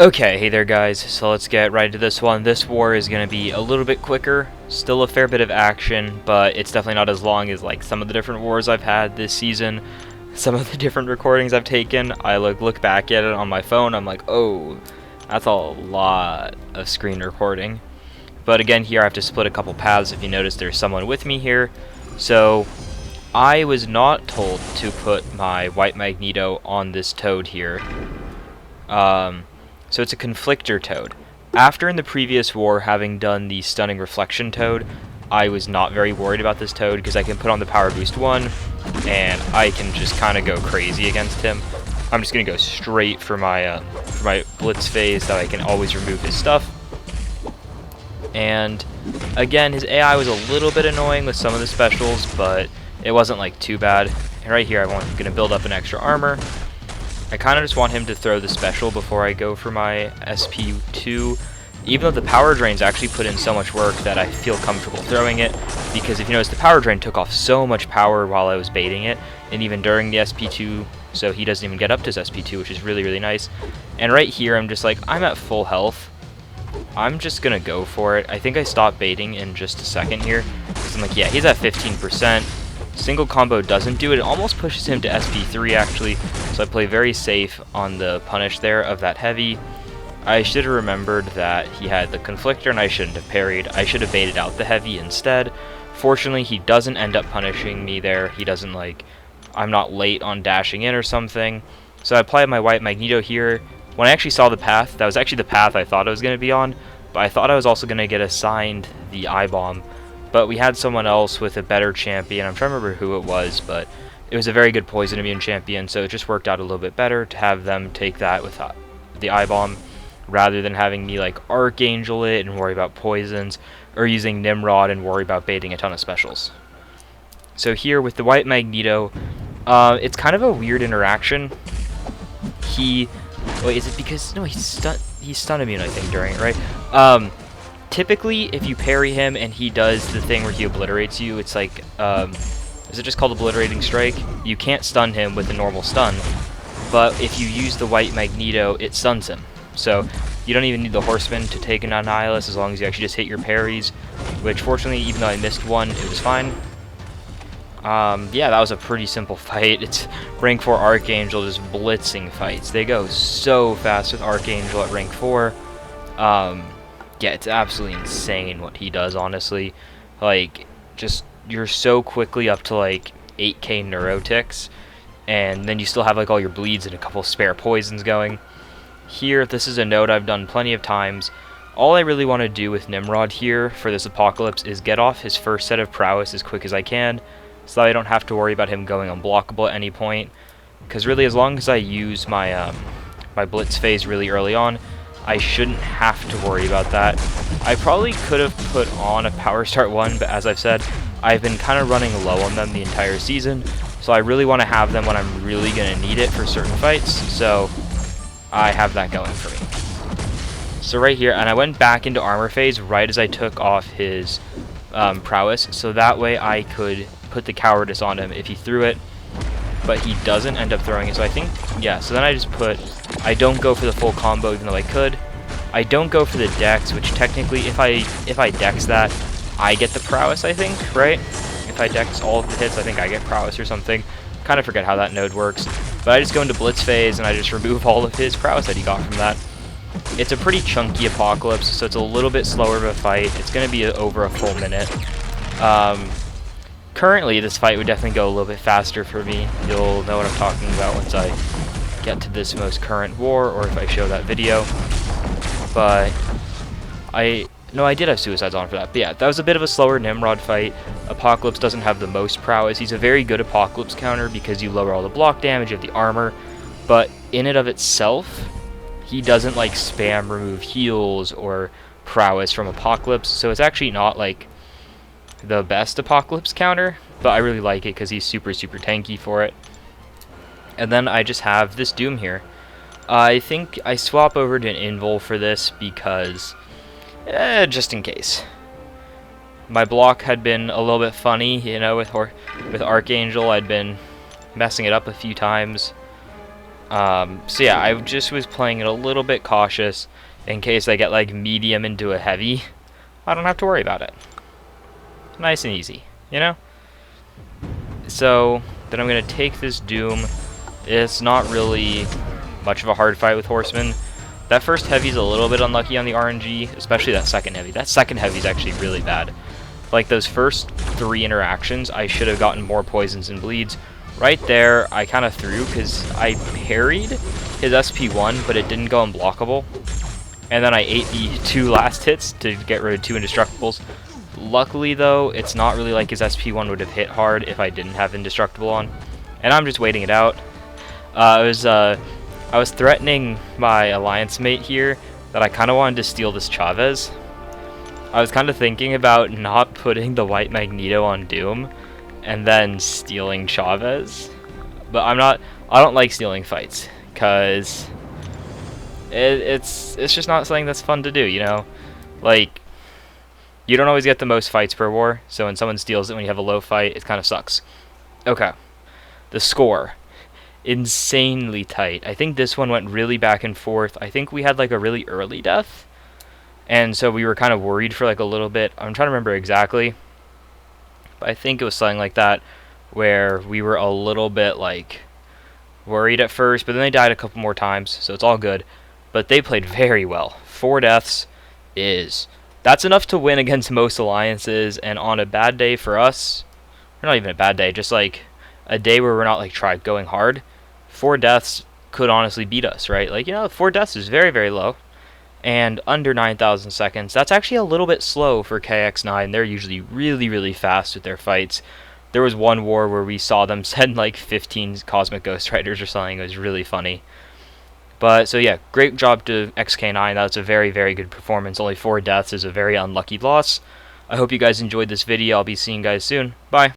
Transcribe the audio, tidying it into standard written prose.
Okay, hey there guys, so let's get right into this one. This war is going to be a little bit quicker, still a fair bit of action, but it's definitely not as long as like some of the different wars I've had this season. Some of the different recordings I've taken, I look back at it on my phone, I'm like, oh, that's a lot of screen recording. But again, here I have to split a couple paths. If you notice, there's someone with me here. So I was not told to put my white magneto on this toad here. So it's a conflictor toad. After in the previous war having done the stunning reflection toad, I was not very worried about this toad because I can put on the power boost 1 and I can just kind of go crazy against him. I'm just going to go straight for my blitz phase that I can always remove his stuff. And again, his AI was a little bit annoying with some of the specials, but it wasn't like too bad. And right here I'm going to build up an extra armor. I kind of just want him to throw the special before I go for my SP2, even though the power drains actually put in so much work that I feel comfortable throwing it, because if you notice, the power drain took off so much power while I was baiting it, and even during the SP2, so he doesn't even get up to his SP2, which is really, really nice. And right here, I'm just like, I'm at full health. I'm just going to go for it. I think I stopped baiting in just a second here, because I'm like, yeah, he's at 15%. Single combo doesn't do it. It almost pushes him to SP3 actually, so I play very safe on the punish there of that heavy. I should have remembered that he had the conflictor and I shouldn't have parried. I should have baited out the heavy instead. Fortunately, he doesn't end up punishing me there. He doesn't, like, I'm not late on dashing in or something. So I applied my white magneto here. When I actually saw the path, that was actually the path I thought I was going to be on, but I thought I was also going to get assigned the I-bomb. But we had someone else with a better champion. I'm trying to remember who it was, but it was a very good poison immune champion, so it just worked out a little bit better to have them take that with the I-bomb, rather than having me like Archangel it and worry about poisons, or using Nimrod and worry about baiting a ton of specials. So here with the white magneto, it's kind of a weird interaction. Wait, is it because, no, he's stun immune, I think, during it, right? Typically, if you parry him and he does the thing where he obliterates you, it's like, is it just called Obliterating Strike? You can't stun him with a normal stun, but if you use the white magneto, it stuns him. So you don't even need the horseman to take an Annihilus as long as you actually just hit your parries, which fortunately, even though I missed one, it was fine. Yeah, that was a pretty simple fight. It's rank 4 Archangel just blitzing fights. They go so fast with Archangel at rank 4. Yeah, it's absolutely insane what he does, honestly. Like, just, you're so quickly up to, like, 8k neurotics, and then you still have, like, all your bleeds and a couple spare poisons going. Here, this is a node I've done plenty of times. All I really want to do with Nimrod here for this apocalypse is get off his first set of prowess as quick as I can, so that I don't have to worry about him going unblockable at any point. Because really, as long as I use my, my blitz phase really early on, I shouldn't have to worry about that. I probably could have put on a power start 1, but as I've said, I've been kind of running low on them the entire season, so I really want to have them when I'm really going to need it for certain fights, so I have that going for me. So right here, and I went back into armor phase right as I took off his prowess, so that way I could put the cowardice on him if he threw it, but he doesn't end up throwing it, so I think, yeah, so then I just put, I don't go for the full combo even though I could. I don't go for the dex, which technically if I dex that, I get the prowess, I think, right? If I dex all of the hits, I think I get prowess or something. Kind of forget how that node works. But I just go into blitz phase and I just remove all of his prowess that he got from that. It's a pretty chunky apocalypse, so it's a little bit slower of a fight. It's going to be over a full minute. Currently, this fight would definitely go a little bit faster for me. You'll know what I'm talking about once I get to this most current war, or if I show that video. But I did have suicides on for that. But yeah, that was a bit of a slower Nimrod fight. Apocalypse doesn't have the most prowess. He's a very good Apocalypse counter because you lower all the block damage, you have the armor, but in and of itself, he doesn't like spam remove heals or prowess from Apocalypse, so it's actually not like the best Apocalypse counter, but I really like it because he's super, super tanky for it. And then I just have this Doom here. I think I swap over to an Invul for this because, just in case. My block had been a little bit funny, you know, with Archangel. I'd been messing it up a few times. So yeah, I just was playing it a little bit cautious in case I get like medium into a heavy. I don't have to worry about it. Nice and easy, you know? So then I'm going to take this Doom. It's not really much of a hard fight with Horsemen. That first heavy's a little bit unlucky on the RNG, especially that second heavy. That second heavy's actually really bad. Like those first 3 interactions, I should have gotten more poisons and bleeds. Right there, I kind of threw because I parried his SP1, but it didn't go unblockable. And then I ate the 2 last hits to get rid of 2 indestructibles. Luckily, though, it's not really like his SP1 would have hit hard if I didn't have indestructible on. And I'm just waiting it out. I was threatening my alliance mate here that I kind of wanted to steal this Chavez. I was kind of thinking about not putting the white Magneto on Doom and then stealing Chavez, but I don't like stealing fights because it's just not something that's fun to do, you know? Like, you don't always get the most fights per war, so when someone steals it when you have a low fight, it kind of sucks. Okay, the score. Insanely tight. I think this one went really back and forth. I think we had like a really early death, and so we were kind of worried for like a little bit. I'm trying to remember exactly, but I think it was something like that where we were a little bit like worried at first, but then they died a couple more times, so it's all good. But they played very well. 4 deaths that's enough to win against most alliances, and on a bad day for us, or not even a bad day, just like a day where we're not like going hard, 4 deaths could honestly beat us, right? Like, you know, 4 deaths is very, very low. And under 9,000 seconds, that's actually a little bit slow for KX9. They're usually really, really fast with their fights. There was one war where we saw them send like 15 Cosmic Ghost Riders or something. It was really funny. But, so yeah, great job to X-K9. That's a very, very good performance. Only 4 deaths is a very unlucky loss. I hope you guys enjoyed this video. I'll be seeing you guys soon. Bye.